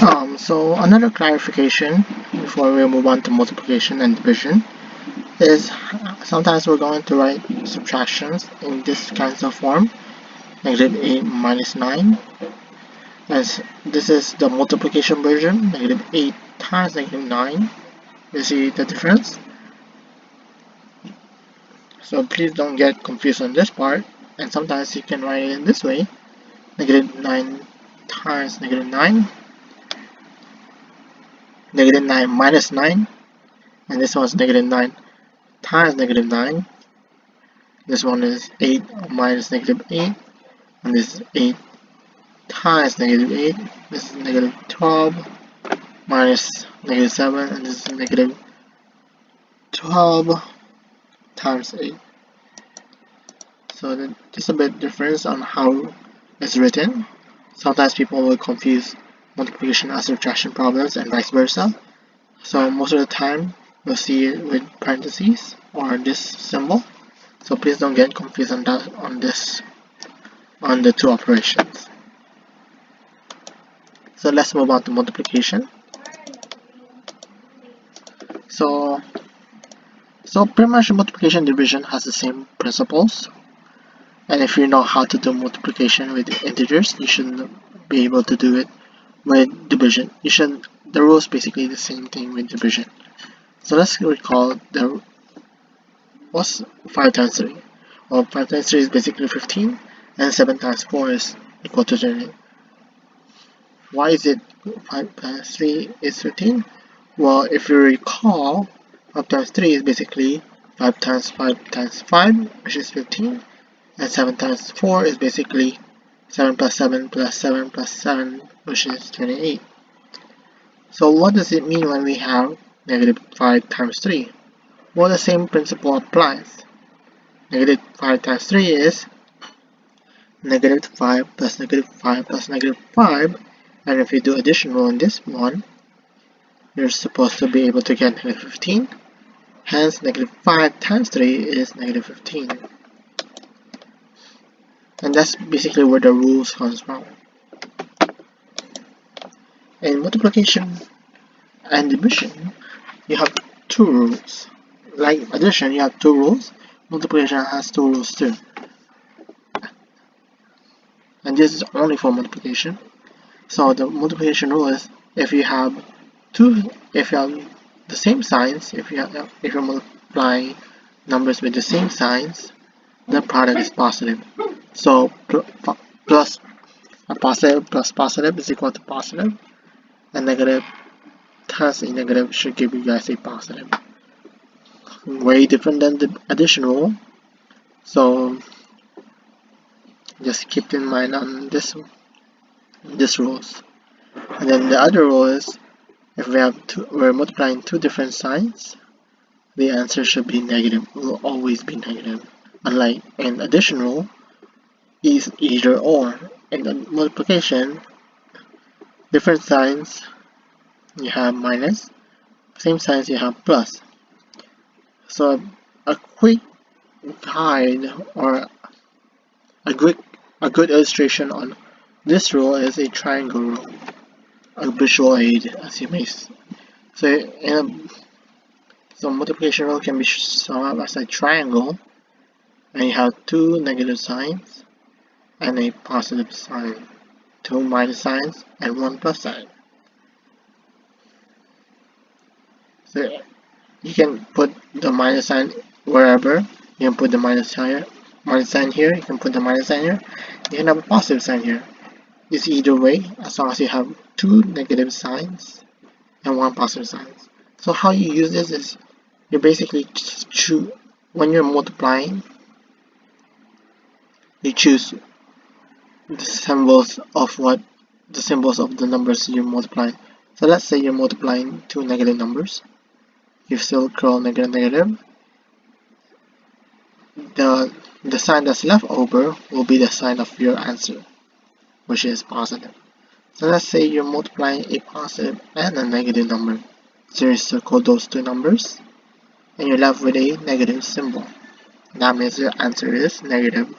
So another clarification before we move on to multiplication and division is sometimes we're going to write subtractions in this kinds of form, negative 8 minus 9, as this is the multiplication version, negative 8 times negative 9. You see the difference? So please don't get confused on this part, and sometimes you can write it in this way, negative 9 times negative 9, negative 9 minus 9, and this one's negative 9 times negative 9. This one is 8 minus negative 8, and this is 8 times negative 8. This is negative 12 minus negative 7, and this is negative 12 times 8. So just a bit difference on how it's written. Sometimes people will confuse multiplication and subtraction problems and vice versa. So most of the time you'll see it with parentheses or this symbol. So please don't get confused on that on the two operations. So let's move on to multiplication. So pretty much multiplication and division has the same principles. And if you know how to do multiplication with integers, you should be able to do it with division. The rule is basically the same thing with division. So let's recall what's 5 times 3? Well, 5 times 3 is basically 15, and 7 times 4 is equal to 30. Why is it 5 times 3 is 15? Well, if you recall, 5 times 3 is basically 5 times 5 times 5, which is 15, and 7 times 4 is basically 7 plus 7 plus 7 plus 7, which is 28. So what does it mean when we have negative 5 times 3? Well, the same principle applies. Negative 5 times 3 is negative 5 plus negative 5 plus negative 5, and if you do addition rule in this one, you're supposed to be able to get negative 15. Hence, negative 5 times 3 is negative 15. And that's basically where the rules comes from. In multiplication and division, you have two rules. Like addition, you have two rules. Multiplication has two rules too. And this is only for multiplication. So the multiplication rule is if you have the same signs, if you multiply numbers with the same signs, the product is positive. So plus a positive plus positive is equal to positive, and negative times a negative should give you guys a positive. Way different than the addition rule. So just keep in mind on this rules. And then the other rule is if we're multiplying two different signs, the answer should be negative. Will always be negative. Unlike in addition rule, is either or. In the multiplication, different signs you have minus, same signs you have plus. So a quick guide or a good illustration on this rule is a triangle rule, a visual aid, as you may say. So multiplication rule can be summed up as a triangle, and you have two negative signs and a positive sign, two minus signs and one plus sign. So you can put the minus sign wherever. You can put the minus sign here, you can put the minus sign here, you can have a positive sign here. It's either way, as long as you have two negative signs and one positive sign. So how you use this is you basically choose, when you're multiplying, you choose the symbols of the numbers you're multiplying. So let's say you're multiplying two negative numbers. You still curl negative. The sign that's left over will be the sign of your answer, which is positive. So let's say you're multiplying a positive and a negative number. So you circle those two numbers, and you're left with a negative symbol. That means your answer is negative.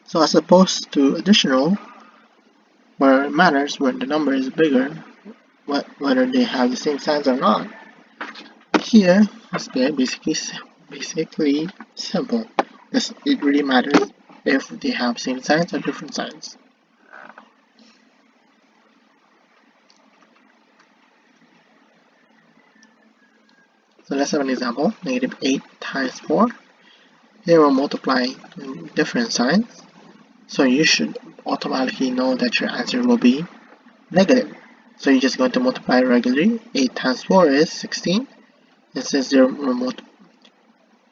So as opposed to additional, where it matters when the number is bigger, whether they have the same signs or not, here it's basically simple. It really matters if they have same signs or different signs. So let's have an example. Negative 8 times 4. Here we're multiplying different signs. So you should automatically know that your answer will be negative. So you're just going to multiply regularly. 8 times 4 is 16. And since they're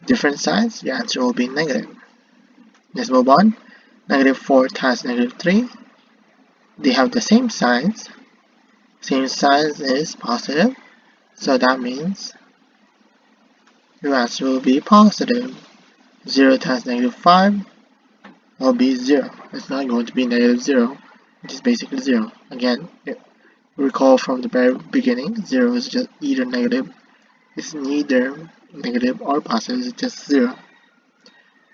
different signs, your answer will be negative. Let's move on. Negative 4 times negative 3. They have the same signs. Same signs is positive. So that means your answer will be positive. 0 times negative 5 will be 0. It's not going to be negative 0. It is basically 0. Again, recall from the very beginning, 0 is just either negative. It's neither negative or positive. It's just 0.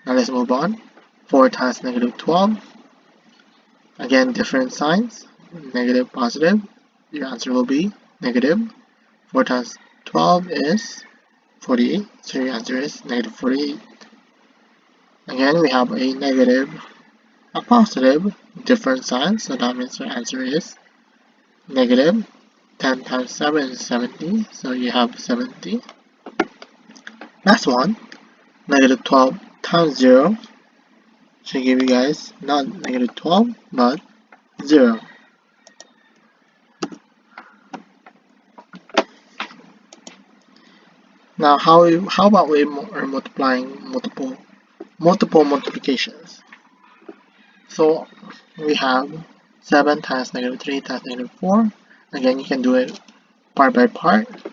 Now let's move on. 4 times negative 12. Again, different signs. Negative, positive. Your answer will be negative. 4 times 12 is 48. So your answer is negative 48. Again, we have a negative, a positive, different signs. So that means your answer is negative. 10 times 7 is 70. So you have 70. Last one. Negative 12 times 0 should give you guys not negative 12 but 0. Now how about we are multiplying multiple multiplications? So we have 7 times negative 3 times negative 4. Again, you can do it part by part. In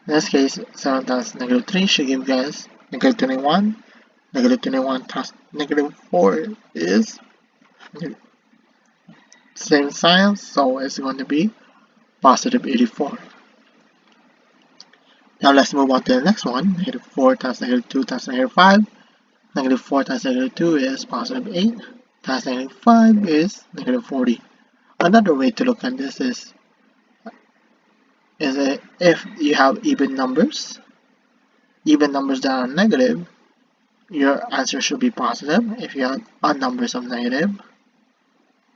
this case, 7 times negative 3 should give you guys negative 21. Negative 21 times negative 4 is same sign, so it's going to be positive 84. Now let's move on to the next one. Negative 4 times negative 2 times negative 5. Negative 4 times negative 2 is positive 8. Times negative 5 is negative 40. Another way to look at this is if you have even numbers that are negative, your answer should be positive. If you have odd numbers of negative,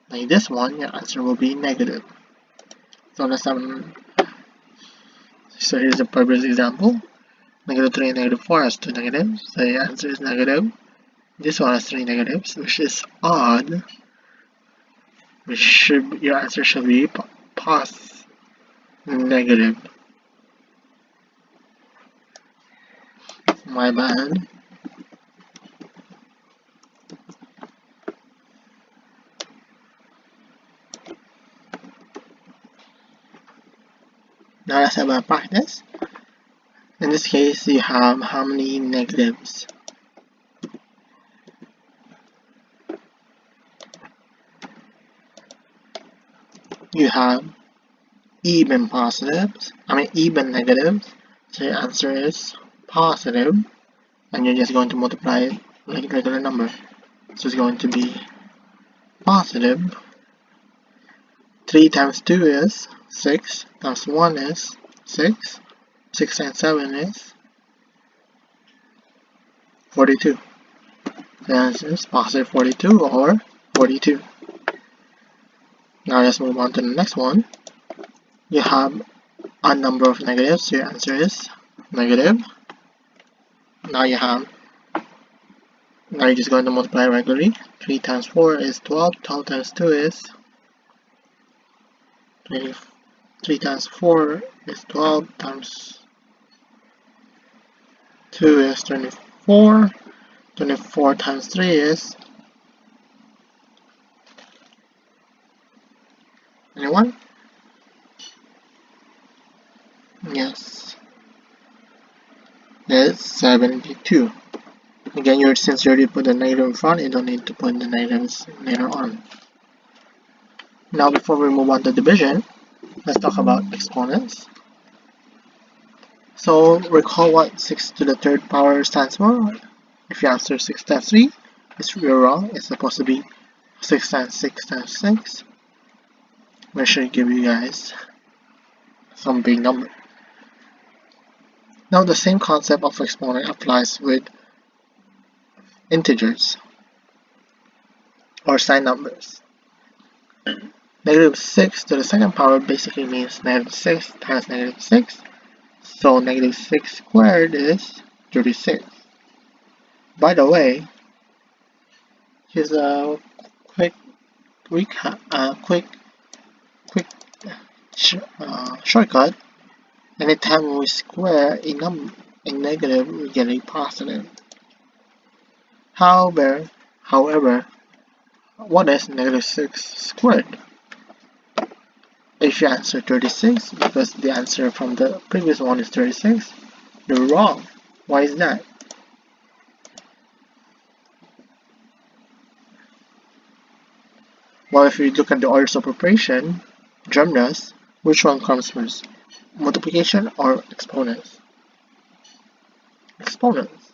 like this one, your answer will be negative. So here's a previous example. Negative 3 and negative 4 has 2 negatives, so your answer is negative. This one has 3 negatives, which is odd. Your answer should be negative. My bad. Now let's have a practice. In this case, you have how many negatives? You have even even negatives. So your answer is positive, and you're just going to multiply it like a regular number. So it's going to be positive. 3 times 2 is 6, times 1 is 6, 6 times 7 is 42. The answer is positive 42 or 42. Now let's move on to the next one. You have a number of negatives, so your answer is negative. Now you're just going to multiply regularly. 3 times 4 is 12, 12 times 2 is 3 times 4 is 12 times 2 is 24. 24 times 3 is anyone? Yes. It's 72. Again, since you already put the negative in front, you don't need to put the negatives later on. Now before we move on to division, let's talk about exponents. So recall what 6 to the third power stands for. If you answer 6 times 3, It's real wrong. It's supposed to be 6 times 6 times 6, which should give you guys some big number. Now the same concept of exponent applies with integers or sign numbers. Negative 6 to the second power basically means negative 6 times negative 6. So negative 6 squared is 36. By the way, here's a quick recap, shortcut. Anytime we square a negative, we get a positive. However, what is negative 6 squared? If you answer 36, because the answer from the previous one is 36, you're wrong. Why is that? Well, if you look at the orders of operation, genres, which one comes first? Multiplication or exponents? Exponents.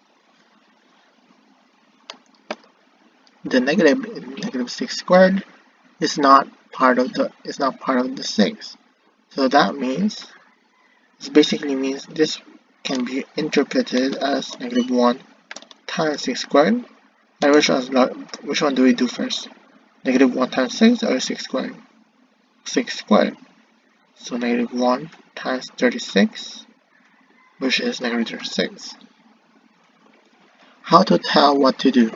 The negative in negative 6 squared is not part of the 6. So that means it basically means this can be interpreted as negative 1 times 6 squared. And which one do we do first? Negative 1 times 6 or 6 squared? 6 squared. So negative 1 times 36, which is negative 36. How to tell what to do?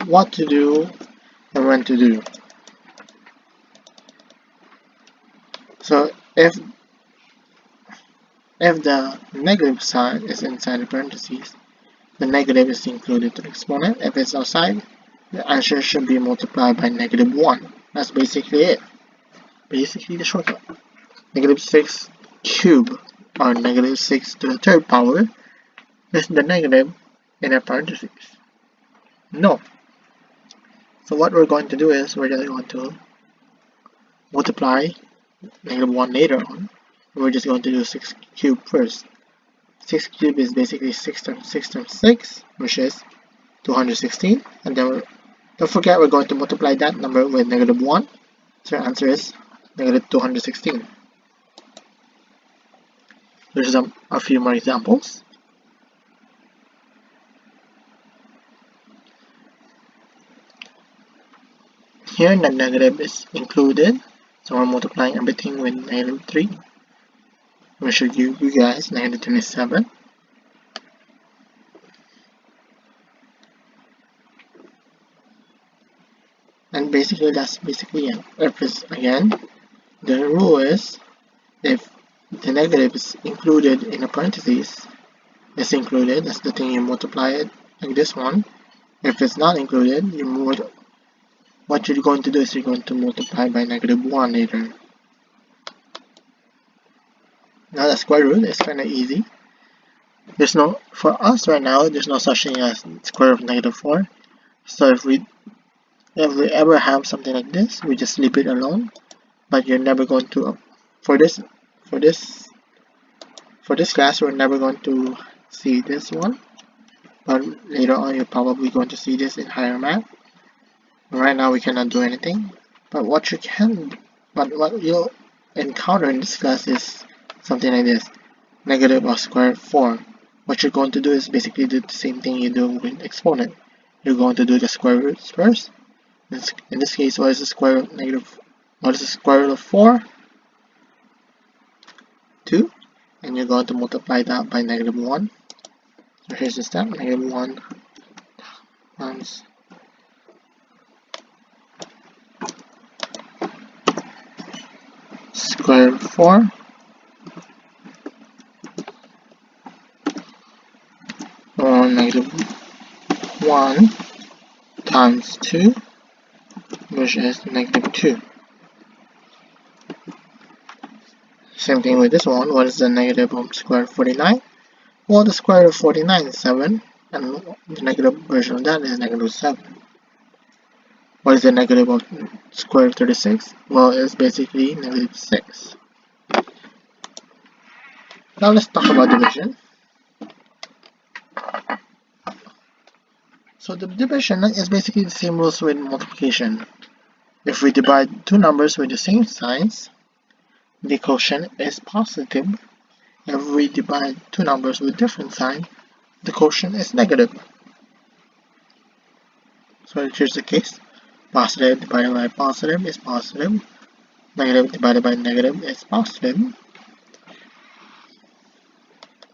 What to do and when to do. So if the negative sign is inside the parentheses, the negative is included to the exponent. If it's outside, the answer should be multiplied by negative 1. That's basically it. Basically the shortcut. Negative 6 cubed, or negative 6 to the third power, is the negative in a parentheses. No. So what we're going to do is we're just going to multiply negative 1 later on. We're just going to do 6 cubed first. 6 cubed is basically 6 times 6 times 6, which is 216. And then don't forget we're going to multiply that number with negative 1. So our answer is negative 216. There's a few more examples. Here the negative is included, so we're multiplying everything with negative 3. We should give you guys negative 27. And basically that's basically it. If it's, again, the rule is if the negative is included in a parentheses, it's included, that's the thing you multiply it like this one. If it's not included, what you're going to do is you're going to multiply by negative 1 later. Now the square root is kind of easy. For us right now, there's no such thing as square root of negative 4. So if we ever have something like this, we just leave it alone. But you're never going to, for this class, we're never going to see this one. But later on, you're probably going to see this in higher math. Right now, we cannot do anything. But what you'll encounter in this class is something like this: negative of square root 4. What you're going to do is basically do the same thing you do with exponent. You're going to do the square roots first. In this case, what is the square root of 4? 2. And you're going to multiply that by negative 1. So here's the step: negative 1 times square root of 4 or negative 1 times 2, which is negative 2. Same thing with this one. What is the negative of square root of 49? Well, the square root of 49 is 7, and the negative version of that is negative 7. What is the negative of square root of 36? Well, it's basically negative 6. Now let's talk about division. So the division is basically the same rules with multiplication. If we divide two numbers with the same signs, the quotient is positive. If we divide two numbers with different signs, the quotient is negative. So here's the case. Positive divided by positive is positive. Negative divided by negative is positive.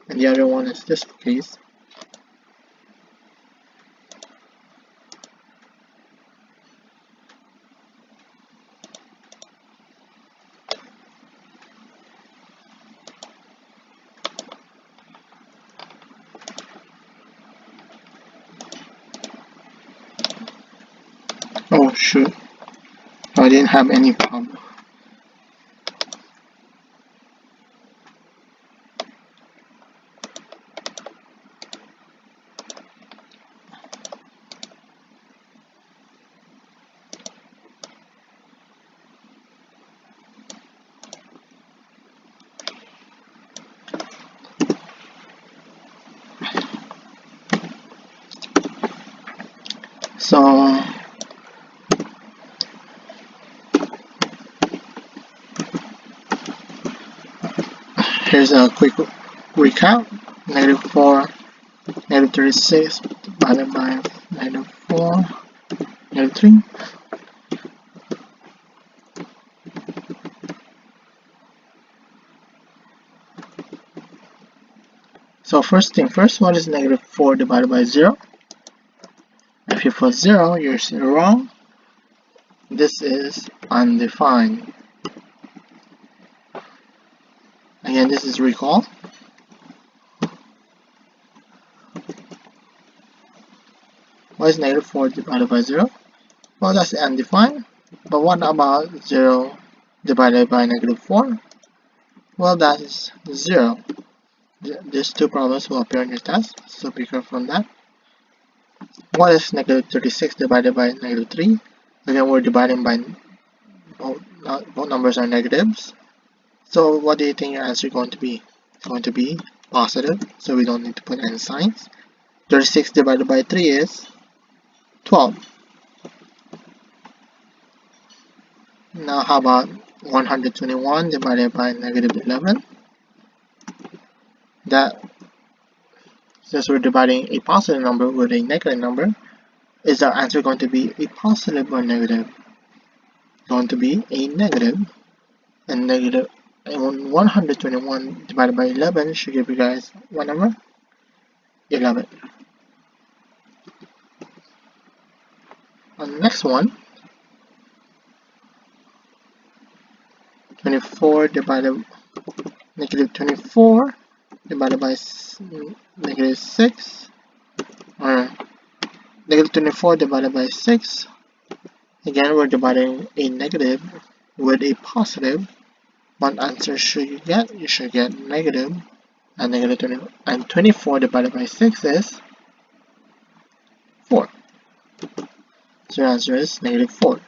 And the other one is this case. Oh shoot, I didn't have any problem. So here's a quick recap. Negative 4, negative 36 divided by negative 4, negative 3. So first thing first, what is negative 4 divided by 0? If you put 0, you're wrong. This is undefined. Again, this is recall. What is negative 4 divided by 0? Well, that's undefined. But what about 0 divided by negative 4? Well, that is 0. These two problems will appear on your test, so be careful on that. What is negative 36 divided by negative 3? Again, we're dividing by both numbers are negatives. So what do you think your answer is going to be? It's going to be positive, so we don't need to put any signs. 36 divided by 3 is 12. Now how about 121 divided by negative 11? That, since we're dividing a positive number with a negative number, is our answer going to be a positive or negative? Going to be a negative. And negative 121 divided by 11 should give you guys what number? 11. On the next one, 24 divided negative 24 divided by negative 6, or negative 24 divided by 6. Again, we're dividing a negative with a positive. What answer should you get? You should get negative, and negative 20, and 24 divided by 6 is 4. So your answer is negative 4.